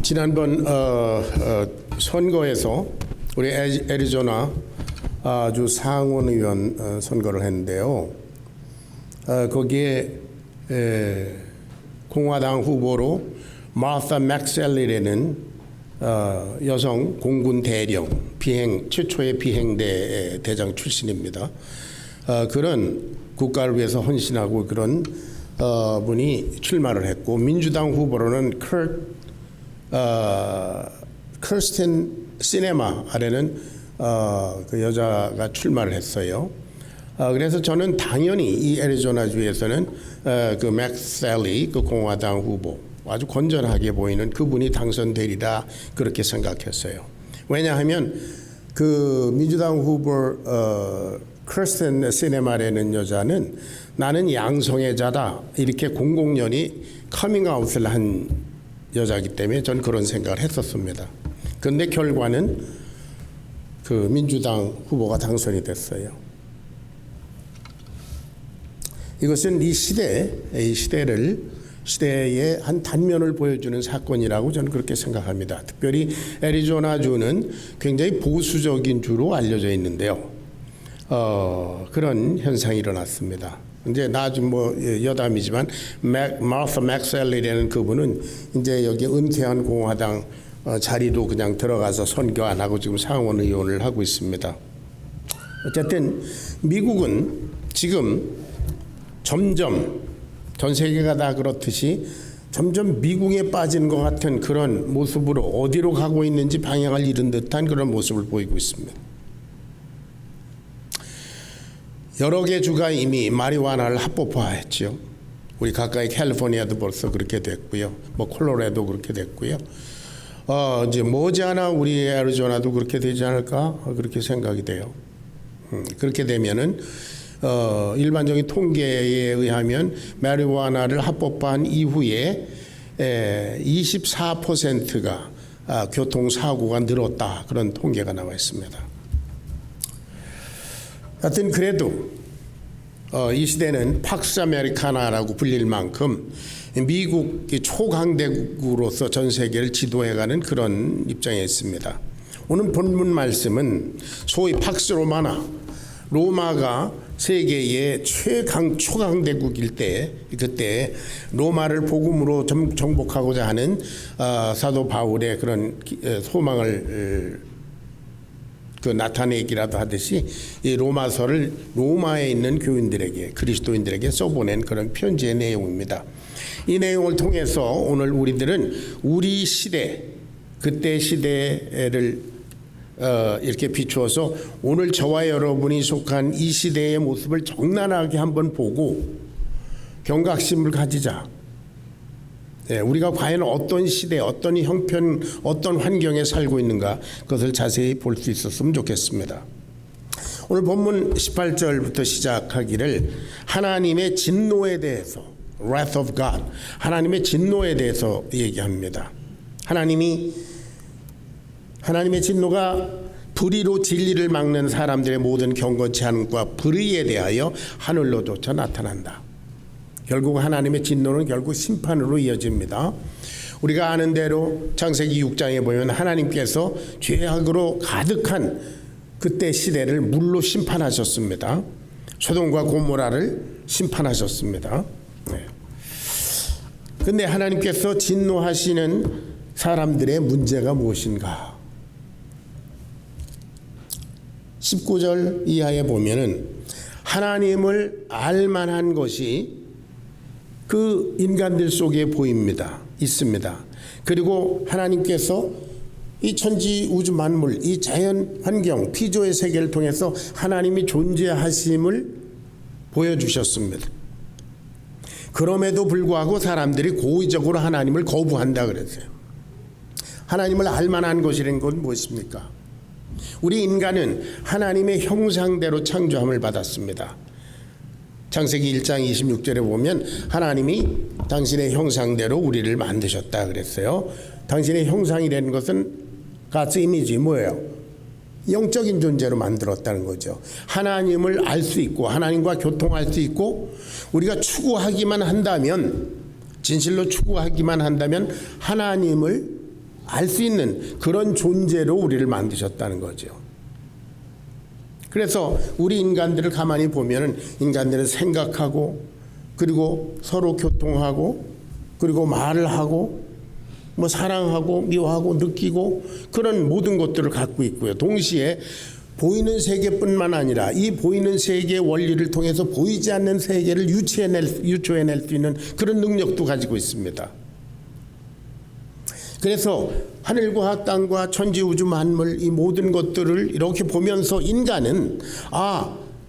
지난번 선거에서 우리 애리조나 주 상원의원 선거를 했는데요. 거기에 공화당 후보로 마사 맥셀리라는 여성 공군 대령 최초의 비행대 대장 출신입니다. 그런 국가를 위해서 헌신하고 그런 분이 출마를 했고, 민주당 후보로는 크리스틴 시네마라는 그 여자가 출마를 했어요. 그래서 저는 당연히 이 애리조나주에서는 그 맥셀리 그 공화당 후보 아주 건전하게 보이는 그분이 당선되리라 그렇게 생각했어요. 왜냐하면 그 민주당 후보 크리스틴 시네마라는 여자는 나는 양성애자다 이렇게 공공연히 커밍아웃을 한 여자이기 때문에 전 그런 생각을 했었습니다. 그런데 결과는 그 민주당 후보가 당선이 됐어요. 이것은 이 시대의 한 단면을 보여주는 사건이라고 저는 그렇게 생각합니다. 특별히 애리조나주는 굉장히 보수적인 주로 알려져 있는데요. 그런 현상이 일어났습니다. 이제 나중 여담이지만 마사 맥셀리라는 그분은 이제 여기 은퇴한 공화당 자리도 그냥 들어가서 선거 안 하고 지금 상원 의원을 하고 있습니다. 어쨌든 미국은 지금 점점 전 세계가 다 그렇듯이 점점 미궁에 빠진 것 같은 그런 모습으로 어디로 가고 있는지 방향을 잃은 듯한 그런 모습을 보이고 있습니다. 여러 개 주가 이미 마리화나를 합법화했죠. 우리 가까이 캘리포니아도 벌써 그렇게 됐고요. 콜로라도 그렇게 됐고요. 이제 머지않아 우리 애리조나도 그렇게 되지 않을까 그렇게 생각이 돼요. 그렇게 되면은 일반적인 통계에 의하면 마리화나를 합법화한 이후에 24%가 교통사고가 늘었다 그런 통계가 나와 있습니다. 하여튼 그래도 이 시대는 팍스 아메리카나라고 불릴 만큼 미국 초강대국으로서 전 세계를 지도해가는 그런 입장에 있습니다. 오늘 본문 말씀은 소위 팍스 로마나, 로마가 세계의 초강대국일 때, 그때 로마를 복음으로 정복하고자 하는 사도 바울의 그런 소망을 나타내기라도 하듯이 이 로마서를 로마에 있는 교인들에게, 그리스도인들에게 써보낸 그런 편지의 내용입니다. 이 내용을 통해서 오늘 우리들은 우리 시대, 그때 시대를 이렇게 비추어서 오늘 저와 여러분이 속한 이 시대의 모습을 적나라하게 한번 보고 경각심을 가지자. 우리가 과연 어떤 시대, 어떤 형편, 어떤 환경에 살고 있는가 그것을 자세히 볼 수 있었으면 좋겠습니다. 오늘 본문 18절부터 시작하기를 하나님의 진노에 대해서, wrath of God, 하나님의 진노에 대해서 얘기합니다. 하나님의 진노가 불의로 진리를 막는 사람들의 모든 경건치 않음과 불의에 대하여 하늘로조차 나타난다. 결국 하나님의 진노는 결국 심판으로 이어집니다. 우리가 아는 대로 창세기 6장에 보면 하나님께서 죄악으로 가득한 그때 시대를 물로 심판하셨습니다. 소돔과 고모라를 심판하셨습니다. 그런데 하나님께서 진노하시는 사람들의 문제가 무엇인가? 19절 이하에 보면은 하나님을 알만한 것이 그 인간들 속에 보입니다. 있습니다. 그리고 하나님께서 이 천지 우주 만물, 이 자연 환경, 피조의 세계를 통해서 하나님이 존재하심을 보여주셨습니다. 그럼에도 불구하고 사람들이 고의적으로 하나님을 거부한다 그랬어요. 하나님을 알만한 것이라는 건 무엇입니까? 우리 인간은 하나님의 형상대로 창조함을 받았습니다. 창세기 1장 26절에 보면 하나님이 당신의 형상대로 우리를 만드셨다 그랬어요. 당신의 형상이라는 것은 God's image 뭐예요? 영적인 존재로 만들었다는 거죠. 하나님을 알 수 있고 하나님과 교통할 수 있고 우리가 추구하기만 한다면, 진실로 추구하기만 한다면 하나님을 알 수 있는 그런 존재로 우리를 만드셨다는 거죠. 그래서 우리 인간들을 가만히 보면 인간들은 생각하고 그리고 서로 교통하고 그리고 말을 하고 뭐 사랑하고 미워하고 느끼고 그런 모든 것들을 갖고 있고요. 동시에 보이는 세계뿐만 아니라 이 보이는 세계의 원리를 통해서 보이지 않는 세계를 유추해낼 수 있는 그런 능력도 가지고 있습니다. 그래서 하늘과 땅과 천지 우주 만물 이 모든 것들을 이렇게 보면서 인간은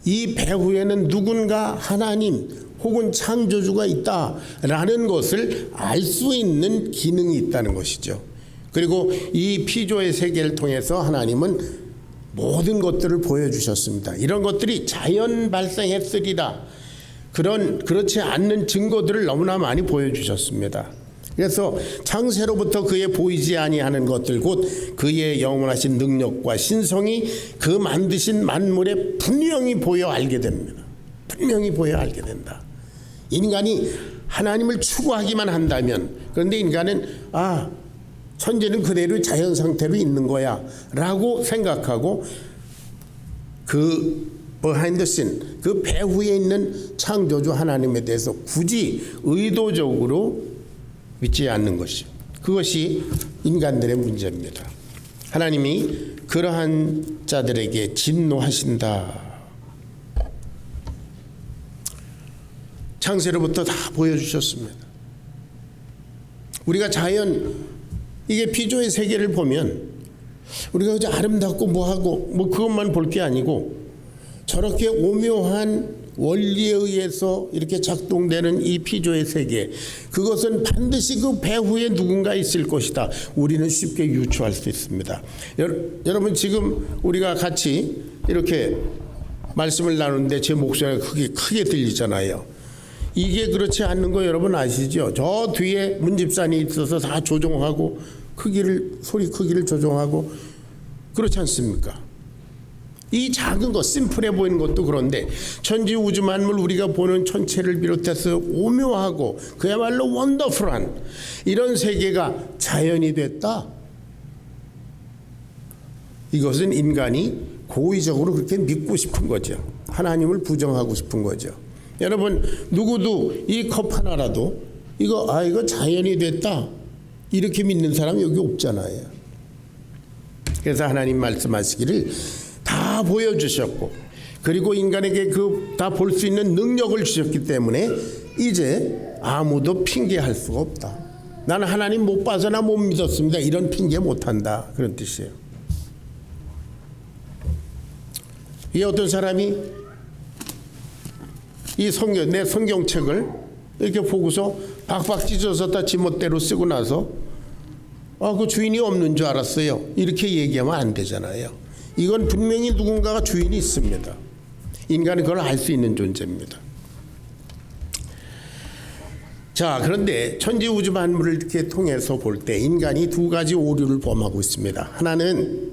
이 배후에는 누군가 하나님 혹은 창조주가 있다라는 것을 알 수 있는 기능이 있다는 것이죠. 그리고 이 피조의 세계를 통해서 하나님은 모든 것들을 보여주셨습니다. 이런 것들이 자연 발생했으리라 그렇지 않는 증거들을 너무나 많이 보여주셨습니다. 그래서 창세로부터 그의 보이지 아니하는 것들 곧 그의 영원하신 능력과 신성이 그 만드신 만물에 분명히 보여 알게 됩니다. 분명히 보여 알게 된다. 인간이 하나님을 추구하기만 한다면, 그런데 인간은 천지는 그대로 자연 상태로 있는 거야 라고 생각하고 그 behind the scene, 그 배후에 있는 창조주 하나님에 대해서 굳이 의도적으로 믿지 않는 것이, 그것이 인간들의 문제입니다. 하나님이 그러한 자들에게 진노하신다. 창세로부터 다 보여주셨습니다. 우리가 이게 피조의 세계를 보면 우리가 이제 아름답고 뭐하고 그것만 볼 게 아니고 저렇게 오묘한 원리에 의해서 이렇게 작동되는 이 피조의 세계, 그것은 반드시 그 배후에 누군가 있을 것이다. 우리는 쉽게 유추할 수 있습니다. 여러분 지금 우리가 같이 이렇게 말씀을 나누는데 제 목소리가 크게 들리잖아요. 이게 그렇지 않는 거 여러분 아시죠? 저 뒤에 문집산이 있어서 다 조정하고 소리 크기를 조정하고 그렇지 않습니까? 이 작은 것, 심플해 보이는 것도 그런데 천지 우주 만물 우리가 보는 천체를 비롯해서 오묘하고 그야말로 원더풀한 이런 세계가 자연이 됐다. 이것은 인간이 고의적으로 그렇게 믿고 싶은 거죠. 하나님을 부정하고 싶은 거죠. 여러분 누구도 이 컵 하나라도 이거 자연이 됐다 이렇게 믿는 사람 여기 없잖아요. 그래서 하나님 말씀하시기를 다 보여주셨고 그리고 인간에게 다 볼 수 있는 능력을 주셨기 때문에 이제 아무도 핑계할 수가 없다. 나는 하나님 못 봐서나 못 믿었습니다. 이런 핑계 못한다. 그런 뜻이에요. 이 어떤 사람이 내 성경책을 이렇게 보고서 박박 찢어서 다 지멋대로 쓰고 나서 그 주인이 없는 줄 알았어요. 이렇게 얘기하면 안 되잖아요. 이건 분명히 누군가가 주인이 있습니다. 인간은 그걸 알 수 있는 존재입니다. 자, 그런데 천지 우주 만물을 이렇게 통해서 볼 때 인간이 두 가지 오류를 범하고 있습니다. 하나는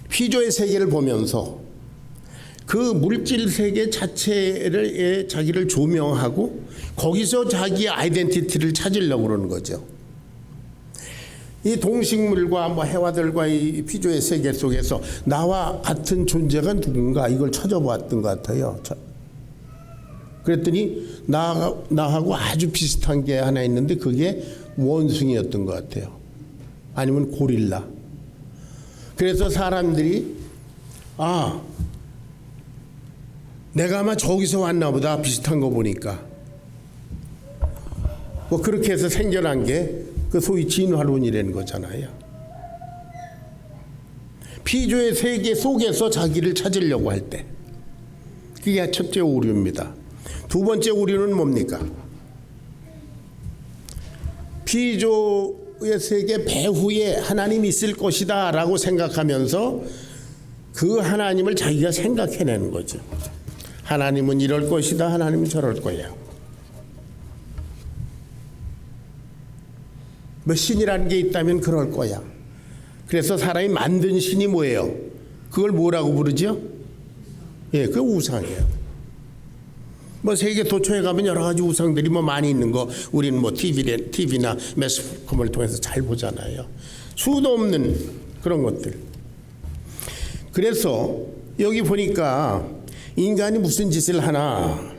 피조의 세계를 보면서 그 물질 세계 자체를 자기를 조명하고 거기서 자기의 아이덴티티를 찾으려고 그러는 거죠. 이 동식물과 해와들과 이 피조의 세계 속에서 나와 같은 존재가 누군가 이걸 찾아봤던 것 같아요. 그랬더니 나하고 아주 비슷한 게 하나 있는데 그게 원숭이였던 것 같아요. 아니면 고릴라. 그래서 사람들이 내가 아마 저기서 왔나 보다 비슷한 거 보니까 그렇게 해서 생겨난 게 그 소위 진화론이라는 거잖아요. 피조의 세계 속에서 자기를 찾으려고 할 때 그게 첫째 오류입니다. 두 번째 오류는 뭡니까? 피조의 세계 배후에 하나님이 있을 것이다 라고 생각하면서 그 하나님을 자기가 생각해내는 거죠. 하나님은 이럴 것이다. 하나님은 저럴 거야. 신이라는 게 있다면 그럴 거야. 그래서 사람이 만든 신이 뭐예요? 그걸 뭐라고 부르죠? 그게 우상이에요. 뭐 세계 도처에 가면 여러 가지 우상들이 뭐 많이 있는 거 우리는 뭐 TV나 매스컴을 통해서 잘 보잖아요. 수도 없는 그런 것들. 그래서 여기 보니까 인간이 무슨 짓을 하나,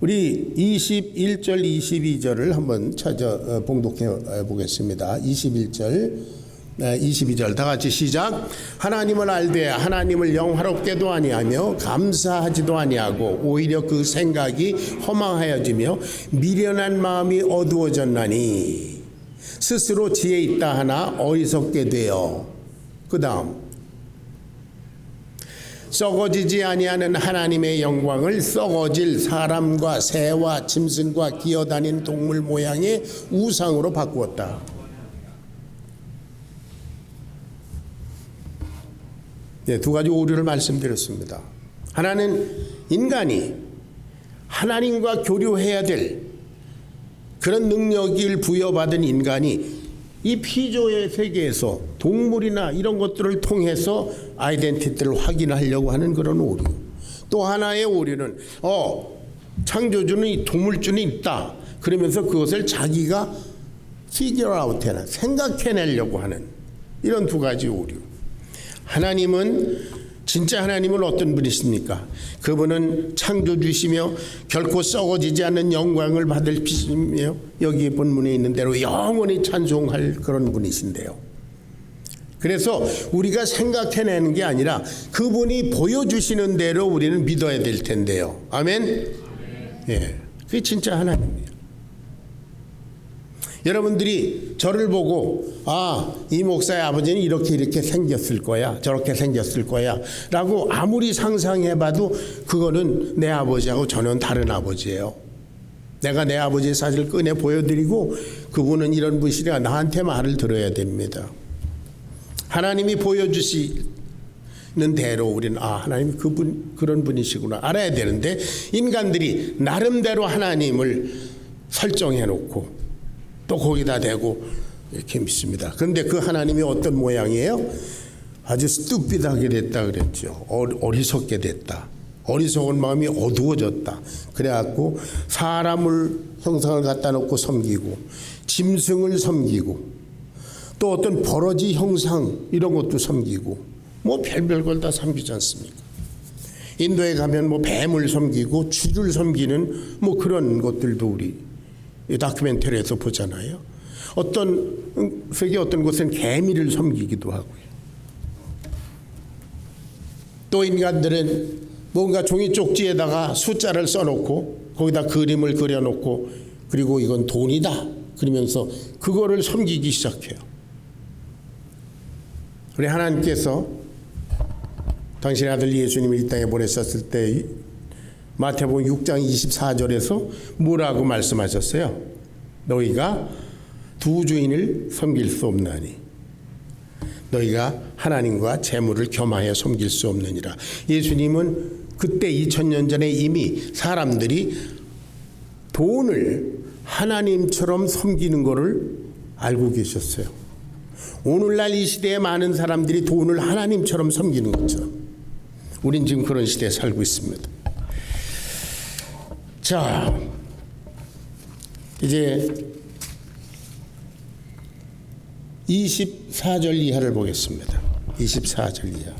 우리 21절 22절을 한번 찾아 봉독해 보겠습니다. 22절 다 같이 시작. 하나님을 알되 하나님을 영화롭게도 아니하며 감사하지도 아니하고 오히려 그 생각이 허망하여지며 미련한 마음이 어두워졌나니 스스로 지혜 있다 하나 어리석게 되어. 그 다음 썩어지지 아니하는 하나님의 영광을 썩어질 사람과 새와 짐승과 기어다니는 동물 모양의 우상으로 바꾸었다. 네, 두 가지 오류를 말씀드렸습니다. 하나는 인간이 하나님과 교류해야 될 그런 능력을 부여받은 인간이 이 피조의 세계에서 동물이나 이런 것들을 통해서 아이덴티티를 확인하려고 하는 그런 오류. 또 하나의 오류는 창조주는 이 동물주는 있다. 그러면서 그것을 자기가 figure out 해라, 생각해내려고 하는 이런 두 가지 오류. 하나님은 진짜 하나님은 어떤 분이십니까? 그분은 창조주시며 결코 썩어지지 않는 영광을 받을 분이며 여기 본문에 있는 대로 영원히 찬송할 그런 분이신데요. 그래서 우리가 생각해내는 게 아니라 그분이 보여주시는 대로 우리는 믿어야 될 텐데요. 아멘? 예, 그게 진짜 하나님이에요. 여러분들이 저를 보고 이 목사의 아버지는 이렇게 생겼을 거야, 저렇게 생겼을 거야 라고 아무리 상상해봐도 그거는 내 아버지하고 전혀 다른 아버지예요. 내가 내 아버지의 사실을 꺼내 보여드리고 그분은 이런 분이시라 나한테 말을 들어야 됩니다. 하나님이 보여주시는 대로 우리는 하나님이 그런 분이시구나 알아야 되는데, 인간들이 나름대로 하나님을 설정해 놓고 또 거기다 대고 이렇게 믿습니다. 그런데 그 하나님이 어떤 모양이에요? 아주 스투피드하게 됐다 그랬죠. 어리석게 됐다. 어리석은 마음이 어두워졌다. 그래갖고 사람을 형상을 갖다 놓고 섬기고 짐승을 섬기고 또 어떤 버러지 형상 이런 것도 섬기고 뭐 별별 걸 다 섬기지 않습니까? 인도에 가면 뭐 뱀을 섬기고 쥐를 섬기는 뭐 그런 것들도 우리 다큐멘터리에서 보잖아요. 세계 어떤 곳은 개미를 섬기기도 하고요. 또 인간들은 뭔가 종이 쪽지에다가 숫자를 써놓고 거기다 그림을 그려놓고 그리고 이건 돈이다 그러면서 그거를 섬기기 시작해요. 우리 하나님께서 당신의 아들 예수님을 이 땅에 보내셨을 때 마태복음 6장 24절에서 뭐라고 말씀하셨어요? 너희가 두 주인을 섬길 수 없나니 너희가 하나님과 재물을 겸하여 섬길 수 없느니라. 예수님은 그때 2000년 전에 이미 사람들이 돈을 하나님처럼 섬기는 것을 알고 계셨어요. 오늘날 이 시대에 많은 사람들이 돈을 하나님처럼 섬기는 것처럼 우린 지금 그런 시대에 살고 있습니다. 자, 이제 24절 이하를 보겠습니다. 24절 이하.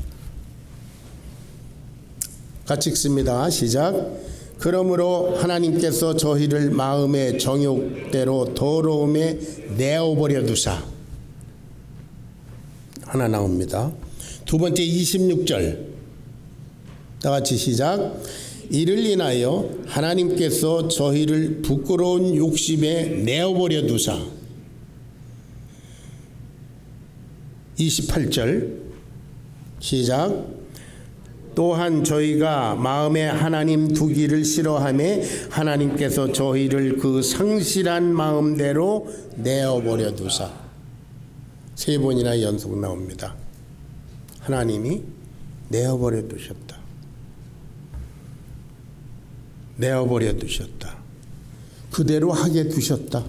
같이 읽습니다. 시작. 그러므로 하나님께서 저희를 마음의 정욕대로 더러움에 내어버려 두사. 하나 나옵니다. 두 번째 26절. 다 같이 시작. 이를 인하여 하나님께서 저희를 부끄러운 욕심에 내어버려 두사. 28절 시작. 또한 저희가 마음에 하나님 두기를 싫어하매 하나님께서 저희를 그 상실한 마음대로 내어버려 두사. 세 번이나 연속 나옵니다. 하나님이 내어버려 두셨다. 내어버려 두셨다. 그대로 하게 두셨다.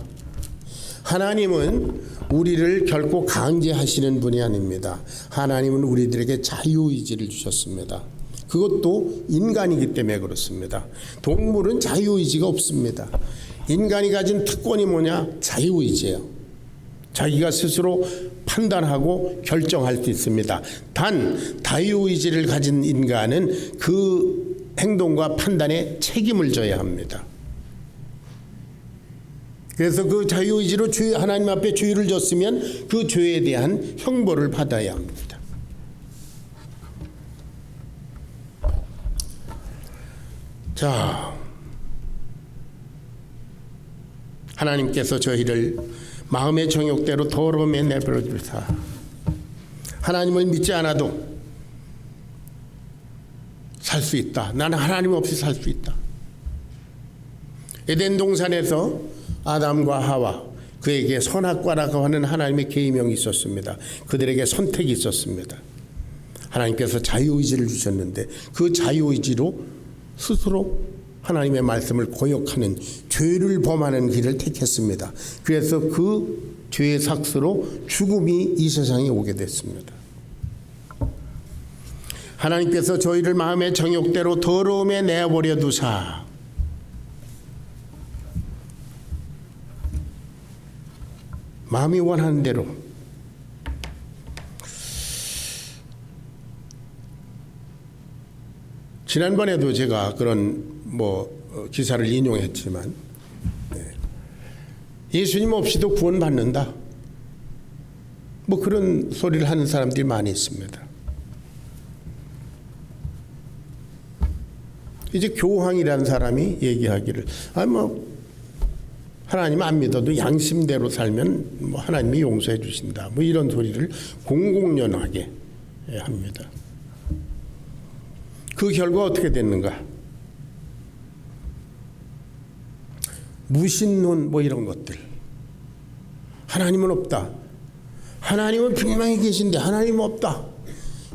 하나님은 우리를 결코 강제하시는 분이 아닙니다. 하나님은 우리들에게 자유의지를 주셨습니다. 그것도 인간이기 때문에 그렇습니다. 동물은 자유의지가 없습니다. 인간이 가진 특권이 뭐냐? 자유의지예요. 자기가 스스로 판단하고 결정할 수 있습니다. 단 자유의지를 가진 인간은 그 행동과 판단에 책임을 져야 합니다. 그래서 그 자유의지로 하나님 앞에 죄를 졌으면 그 죄에 대한 형벌을 받아야 합니다. 자, 하나님께서 저희를 마음의 정욕대로 더러움에 내버려 주사 하나님을 믿지 않아도 살 수 있다. 나는 하나님 없이 살 수 있다. 에덴 동산에서 아담과 하와 그에게 선악과라고 하는 하나님의 계명이 있었습니다. 그들에게 선택이 있었습니다. 하나님께서 자유의지를 주셨는데 그 자유의지로 스스로 하나님의 말씀을 거역하는 죄를 범하는 길을 택했습니다. 그래서 그 죄의 삭스로 죽음이 이 세상에 오게 됐습니다. 하나님께서 저희를 마음의 정욕대로 더러움에 내버려 두사 마음이 원하는 대로 지난번에도 제가 그런 기사를 인용했지만 예수님 없이도 구원받는다. 그런 소리를 하는 사람들이 많이 있습니다. 이제 교황이라는 사람이 얘기하기를 하나님 안 믿어도 양심대로 살면 하나님이 용서해 주신다. 이런 소리를 공공연하게 합니다. 그 결과 어떻게 됐는가? 무신론 이런 것들. 하나님은 없다. 하나님은 분명히 계신데 하나님은 없다.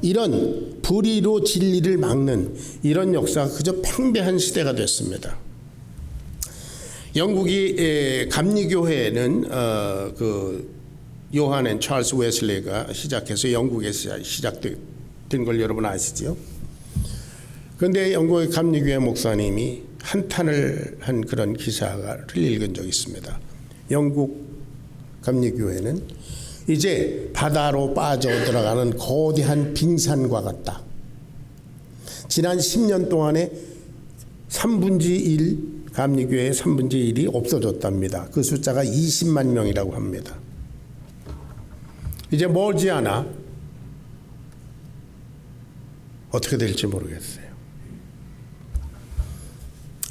이런 불의로 진리를 막는 이런 역사가 그저 팽배한 시대가 됐습니다. 영국이 감리교회는 그 요한앤 찰스 웨슬리가 시작해서 영국에서 시작된 걸 여러분 아시죠? 그런데 영국의 감리교회 목사님이 한탄을 한 그런 기사를 읽은 적이 있습니다. 영국 감리교회는 이제 바다로 빠져 들어가는 거대한 빙산과 같다. 지난 10년 동안에 3분의 1 감리교회의 3분의 1이 없어졌답니다. 그 숫자가 20만 명이라고 합니다. 이제 멀지 않아 어떻게 될지 모르겠어요.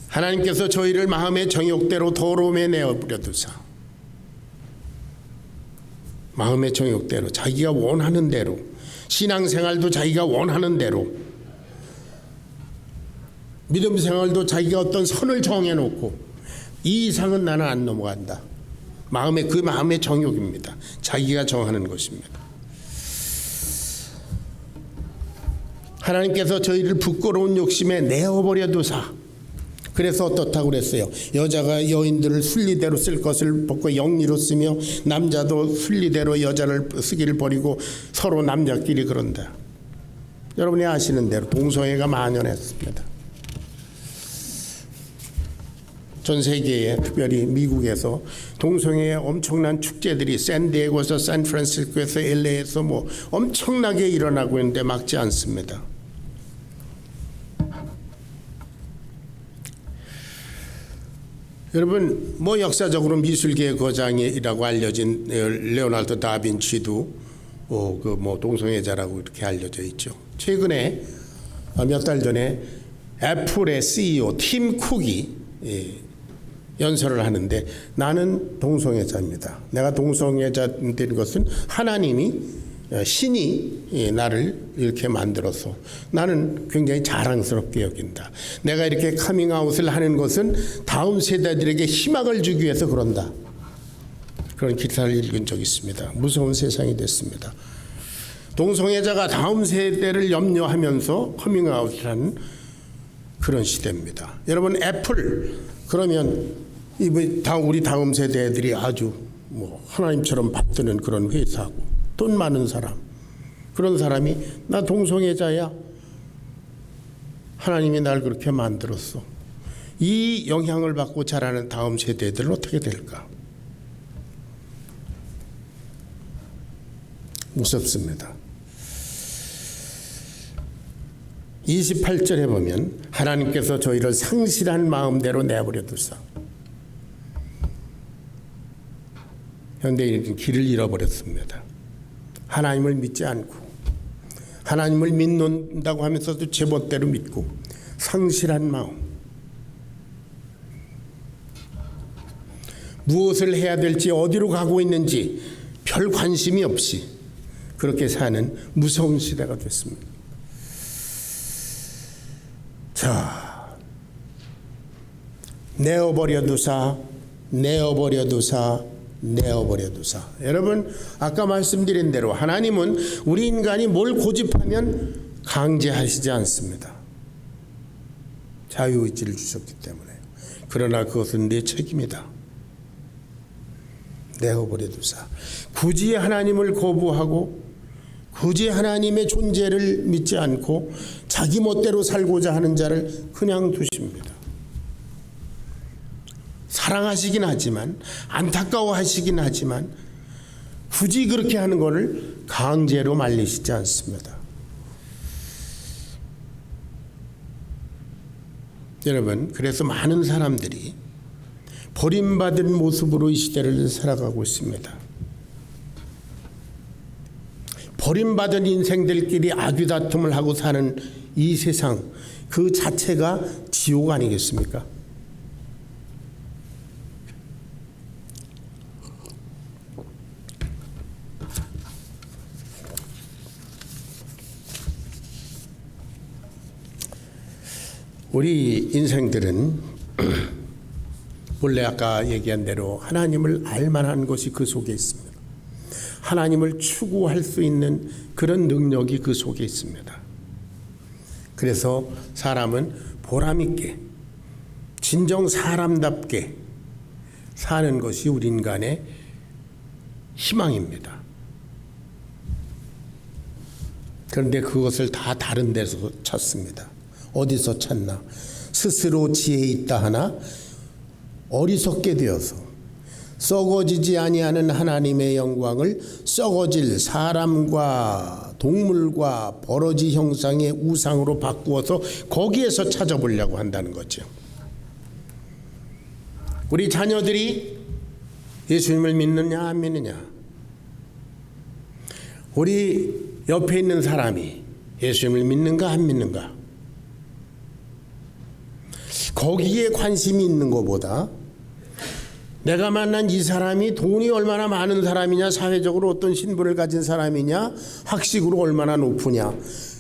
하나님께서 저희를 마음의 정욕대로 더러움에 내버려 두사 마음의 정욕대로 자기가 원하는 대로 신앙생활도 자기가 원하는 대로 믿음 생활도 자기가 어떤 선을 정해놓고 이 이상은 나는 안 넘어간다. 그 마음의 정욕입니다. 자기가 정하는 것입니다. 하나님께서 저희를 부끄러운 욕심에 내어버려 두사 그래서 어떻다고 그랬어요? 여자가 여인들을 순리대로 쓸 것을 벗고 영리로 쓰며 남자도 순리대로 여자를 쓰기를 버리고 서로 남자끼리 그런다. 여러분이 아시는 대로 동성애가 만연했습니다. 전 세계에 특별히 미국에서 동성애의 엄청난 축제들이 샌디에고에서 샌프란시스코에서 LA에서 엄청나게 일어나고 있는데 막지 않습니다. 여러분 역사적으로 미술계의 거장이라고 알려진 레오나르도 다빈치도 동성애자라고 이렇게 알려져 있죠. 최근에 몇 달 전에 애플의 CEO 팀 쿡이 연설을 하는데 나는 동성애자입니다. 내가 동성애자 된 것은 하나님이 신이 나를 이렇게 만들어서 나는 굉장히 자랑스럽게 여긴다. 내가 이렇게 커밍아웃을 하는 것은 다음 세대들에게 희망을 주기 위해서 그런다. 그런 기사를 읽은 적이 있습니다. 무서운 세상이 됐습니다. 동성애자가 다음 세대를 염려하면서 커밍아웃을 하는 그런 시대입니다. 여러분 애플 그러면 우리 다음 세대들이 아주 하나님처럼 받드는 그런 회사고 돈 많은 사람 그런 사람이 나 동성애자야 하나님이 날 그렇게 만들었어. 이 영향을 받고 자라는 다음 세대들은 어떻게 될까? 무섭습니다. 28절에 보면 하나님께서 저희를 상실한 마음대로 내버려 두사. 현대인은 길을 잃어버렸습니다. 하나님을 믿지 않고 하나님을 믿는다고 하면서도 제멋대로 믿고 상실한 마음. 무엇을 해야 될지 어디로 가고 있는지 별 관심이 없이 그렇게 사는 무서운 시대가 됐습니다. 자, 내어버려 두사, 내어버려 두사, 내어버려 두사. 여러분, 아까 말씀드린 대로 하나님은 우리 인간이 뭘 고집하면 강제하시지 않습니다. 자유의지를 주셨기 때문에. 그러나 그것은 내 책임이다. 내어버려 두사. 굳이 하나님을 거부하고 굳이 하나님의 존재를 믿지 않고 자기 멋대로 살고자 하는 자를 그냥 두십니다. 사랑하시긴 하지만 안타까워하시긴 하지만 굳이 그렇게 하는 것을 강제로 말리시지 않습니다. 여러분, 그래서 많은 사람들이 버림받은 모습으로 이 시대를 살아가고 있습니다. 버림받은 인생들끼리 아귀다툼을 하고 사는 이 세상 그 자체가 지옥 아니겠습니까? 우리 인생들은 원래 아까 얘기한 대로 하나님을 알만한 것이 그 속에 있습니다. 하나님을 추구할 수 있는 그런 능력이 그 속에 있습니다. 그래서 사람은 보람있게 진정 사람답게 사는 것이 우리 인간의 희망입니다. 그런데 그것을 다 다른 데서 찾습니다. 어디서 찾나? 스스로 지혜 있다 하나 어리석게 되어서 썩어지지 아니하는 하나님의 영광을 썩어질 사람과 동물과 버러지 형상의 우상으로 바꾸어서 거기에서 찾아보려고 한다는 거죠. 우리 자녀들이 예수님을 믿느냐 안 믿느냐, 우리 옆에 있는 사람이 예수님을 믿는가 안 믿는가, 거기에 관심이 있는 것보다 내가 만난 이 사람이 돈이 얼마나 많은 사람이냐, 사회적으로 어떤 신분을 가진 사람이냐, 학식으로 얼마나 높으냐,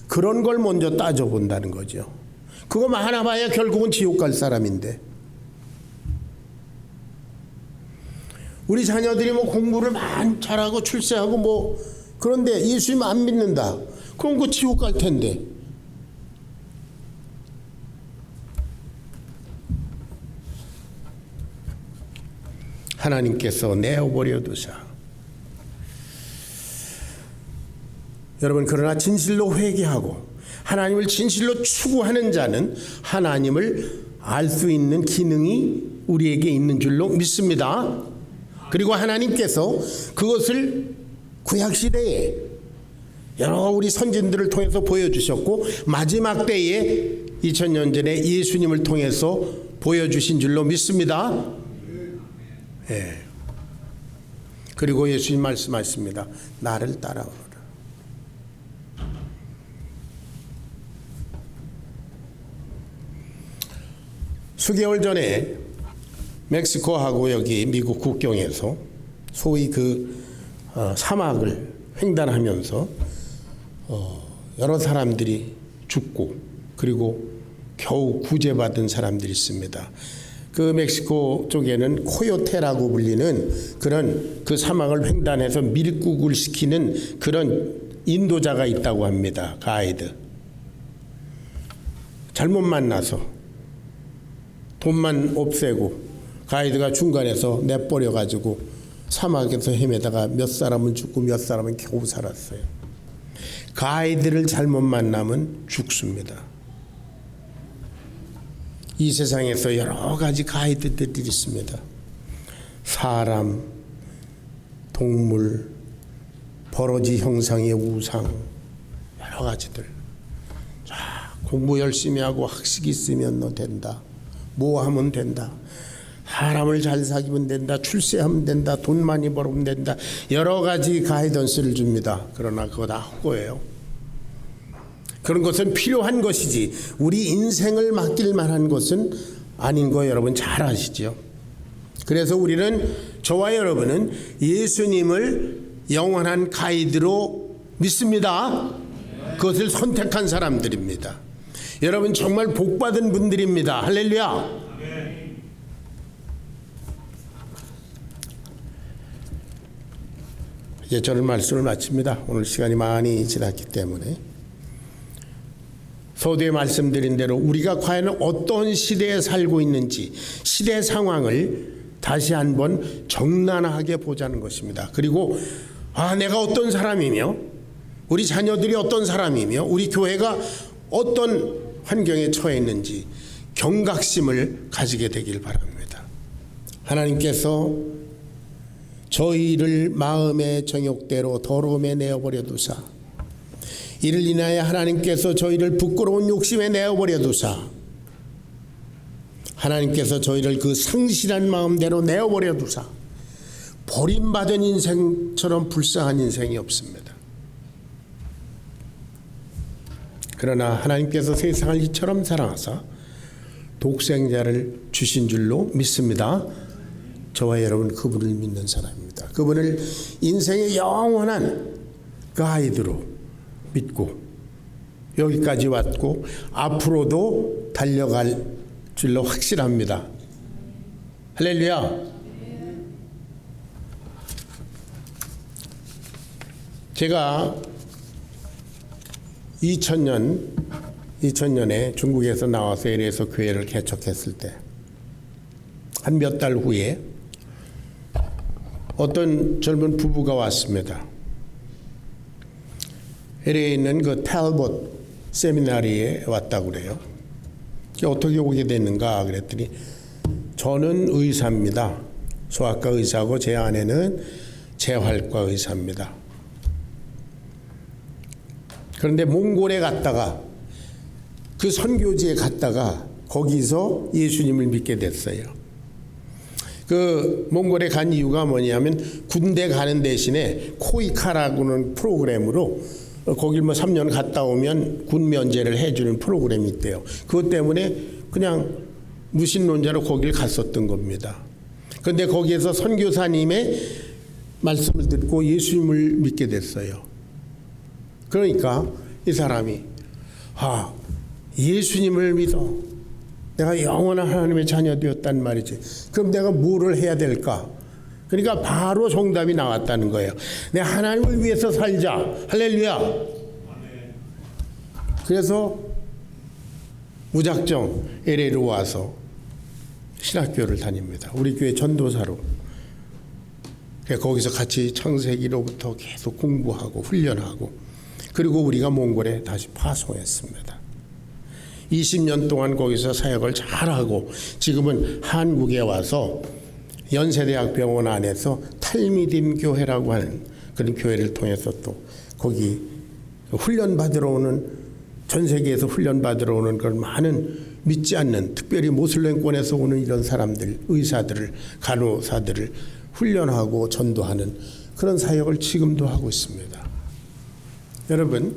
그런 걸 먼저 따져본다는 거죠. 그거 하나 봐야 결국은 지옥 갈 사람인데, 우리 자녀들이 뭐 공부를 많이 잘하고 출세하고 뭐 그런데 예수님 안 믿는다, 그럼 그 지옥 갈 텐데. 하나님께서 내어버려 두사. 여러분, 그러나 진실로 회개하고 하나님을 진실로 추구하는 자는 하나님을 알 수 있는 기능이 우리에게 있는 줄로 믿습니다. 그리고 하나님께서 그것을 구약시대에 여러 우리 선진들을 통해서 보여주셨고 마지막 때에 2000년 전에 예수님을 통해서 보여주신 줄로 믿습니다. 예. 그리고 예수님 말씀하십니다. 나를 따라오라. 수개월 전에 멕시코하고 여기 미국 국경에서 소위 그 사막을 횡단하면서 여러 사람들이 죽고 그리고 겨우 구제받은 사람들이 있습니다. 그 멕시코 쪽에는 코요테라고 불리는 그런 그 사막을 횡단해서 밀국을 시키는 그런 인도자가 있다고 합니다. 가이드. 잘못 만나서 돈만 없애고 가이드가 중간에서 내버려 가지고 사막에서 헤매다가 몇 사람은 죽고 몇 사람은 겨우 살았어요. 가이드를 잘못 만나면 죽습니다. 이 세상에서 여러 가지 가이드들이 있습니다. 사람, 동물, 버러지 형상의 우상, 여러 가지들. 자, 공부 열심히 하고 학식 있으면 너 된다. 뭐 하면 된다. 사람을 잘 사귀면 된다. 출세하면 된다. 돈 많이 벌면 된다. 여러 가지 가이던스를 줍니다. 그러나 그거 다 헛거예요. 그런 것은 필요한 것이지 우리 인생을 맡길 만한 것은 아닌 거 여러분 잘 아시죠? 그래서 우리는, 저와 여러분은 예수님을 영원한 가이드로 믿습니다. 그것을 선택한 사람들입니다. 여러분 정말 복받은 분들입니다. 할렐루야. 이제 저는 말씀을 마칩니다. 오늘 시간이 많이 지났기 때문에. 서두에 말씀드린 대로 우리가 과연 어떤 시대에 살고 있는지 시대 상황을 다시 한번 정난하게 보자는 것입니다. 그리고 내가 어떤 사람이며 우리 자녀들이 어떤 사람이며 우리 교회가 어떤 환경에 처해 있는지 경각심을 가지게 되길 바랍니다. 하나님께서 저희를 마음의 정욕대로 더러움에 내어버려 두사, 이를 인하여 하나님께서 저희를 부끄러운 욕심에 내어버려 두사, 하나님께서 저희를 그 상실한 마음대로 내어버려 두사, 버림받은 인생처럼 불쌍한 인생이 없습니다. 그러나 하나님께서 세상을 이처럼 사랑하사 독생자를 주신 줄로 믿습니다. 저와 여러분 그분을 믿는 사람입니다. 그분을 인생의 영원한 가이드로 믿고 여기까지 왔고 앞으로도 달려갈 줄로 확실합니다. 할렐루야. 제가 2000년에 중국에서 나와서 LA에서 교회를 개척했을 때 한 몇 달 후에 어떤 젊은 부부가 왔습니다. LA에 있는 그 탈봇 세미나리에 왔다고 그래요. 어떻게 오게 됐는가 그랬더니 저는 의사입니다. 소아과 의사고 제 아내는 재활과 의사입니다. 그런데 몽골에 갔다가 그 선교지에 갔다가 거기서 예수님을 믿게 됐어요. 그 몽골에 간 이유가 뭐냐면 군대 가는 대신에 코이카라고는 프로그램으로 거길 3년 갔다 오면 군 면제를 해주는 프로그램이 있대요. 그것 때문에 그냥 무신론자로 거길 갔었던 겁니다. 그런데 거기에서 선교사님의 말씀을 듣고 예수님을 믿게 됐어요. 그러니까 이 사람이 예수님을 믿어 내가 영원한 하나님의 자녀 되었단 말이지. 그럼 내가 뭐를 해야 될까? 그러니까 바로 정답이 나왔다는 거예요. 내 하나님을 위해서 살자. 할렐루야. 그래서 무작정 LA로 와서 신학교를 다닙니다. 우리 교회 전도사로. 거기서 같이 창세기로부터 계속 공부하고 훈련하고 그리고 우리가 몽골에 다시 파송했습니다. 20년 동안 거기서 사역을 잘하고 지금은 한국에 와서 연세대학 병원 안에서 탈미딤 교회라고 하는 그런 교회를 통해서 또 거기 훈련 받으러 오는 전 세계에서 훈련 받으러 오는 그런 많은 믿지 않는 특별히 모슬렘권에서 오는 이런 사람들, 의사들을 간호사들을 훈련하고 전도하는 그런 사역을 지금도 하고 있습니다. 여러분,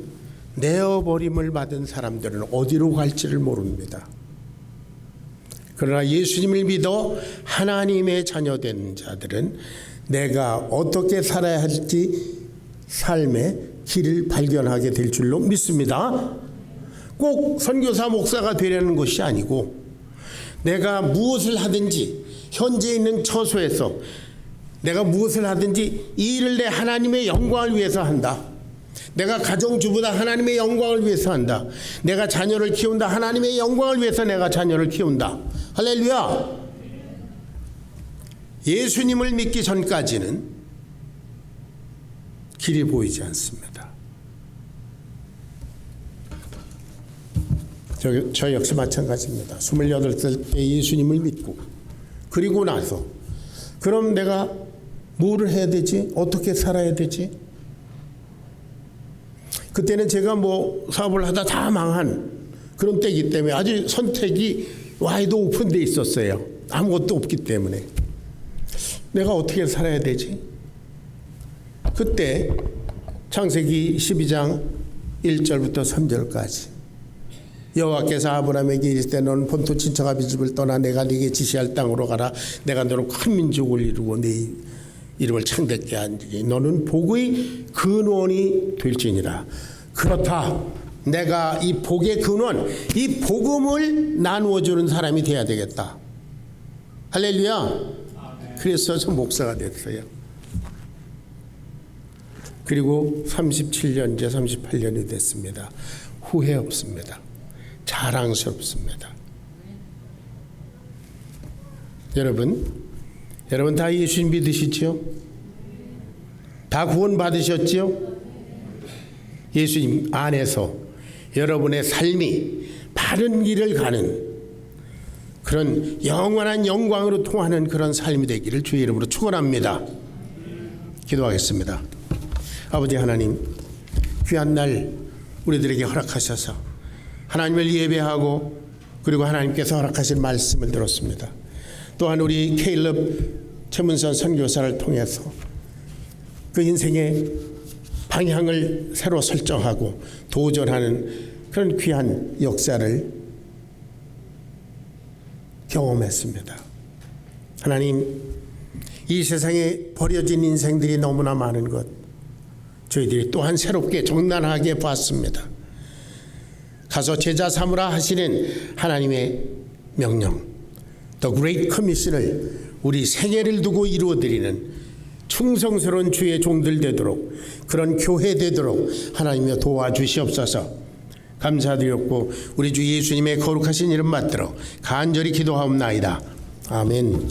내어버림을 받은 사람들은 어디로 갈지를 모릅니다. 그러나 예수님을 믿어 하나님의 자녀된 자들은 내가 어떻게 살아야 할지 삶의 길을 발견하게 될 줄로 믿습니다. 꼭 선교사 목사가 되려는 것이 아니고 내가 무엇을 하든지 현재 있는 처소에서 내가 무엇을 하든지 이 일을 내 하나님의 영광을 위해서 한다. 내가 가정주부다 하나님의 영광을 위해서 한다. 내가 자녀를 키운다 하나님의 영광을 위해서 내가 자녀를 키운다. 할렐루야. 예수님을 믿기 전까지는 길이 보이지 않습니다. 저 역시 마찬가지입니다. 28살 때 예수님을 믿고 그리고 나서 그럼 내가 뭐를 해야 되지? 어떻게 살아야 되지? 그때는 제가 뭐 사업을 하다 다 망한 그런 때이기 때문에 아주 선택이 와이드 오픈돼 있었어요. 아무것도 없기 때문에 내가 어떻게 살아야 되지? 그때 창세기 12장 1절부터 3절까지 여호와께서 아브라함에게 이르시되 너는 본토 친척 아비 집을 떠나 내가 네게 지시할 땅으로 가라. 내가 너로 큰 민족을 이루고 네 이름을 창대케 하리니 너는 복의 근원이 될지니라. 그렇다. 내가 이 복의 근원, 이 복음을 나누어 주는 사람이 돼야 되겠다. 할렐루야. 그래서 저 목사가 됐어요. 그리고 37년 이제 38년이 됐습니다. 후회 없습니다. 자랑스럽습니다. 여러분 다 예수님 믿으시죠? 다 구원 받으셨죠? 예수님 안에서 여러분의 삶이 바른 길을 가는 그런 영원한 영광으로 통하는 그런 삶이 되기를 주의 이름으로 축원합니다. 기도하겠습니다. 아버지 하나님, 귀한 날 우리들에게 허락하셔서 하나님을 예배하고 그리고 하나님께서 허락하신 말씀을 들었습니다. 또한 우리 케일럽 최문선 선교사를 통해서 그 인생의 방향을 새로 설정하고 도전하는 그런 귀한 역사를 경험했습니다. 하나님, 이 세상에 버려진 인생들이 너무나 많은 것 저희들이 또한 새롭게 적나라하게 봤습니다. 가서 제자 삼으라 하시는 하나님의 명령, The Great Commission을 우리 생애를 두고 이루어드리는 충성스러운 주의 종들 되도록 그런 교회 되도록 하나님여 도와주시옵소서. 감사드렸고 우리 주 예수님의 거룩하신 이름 받들어 간절히 기도하옵나이다. 아멘.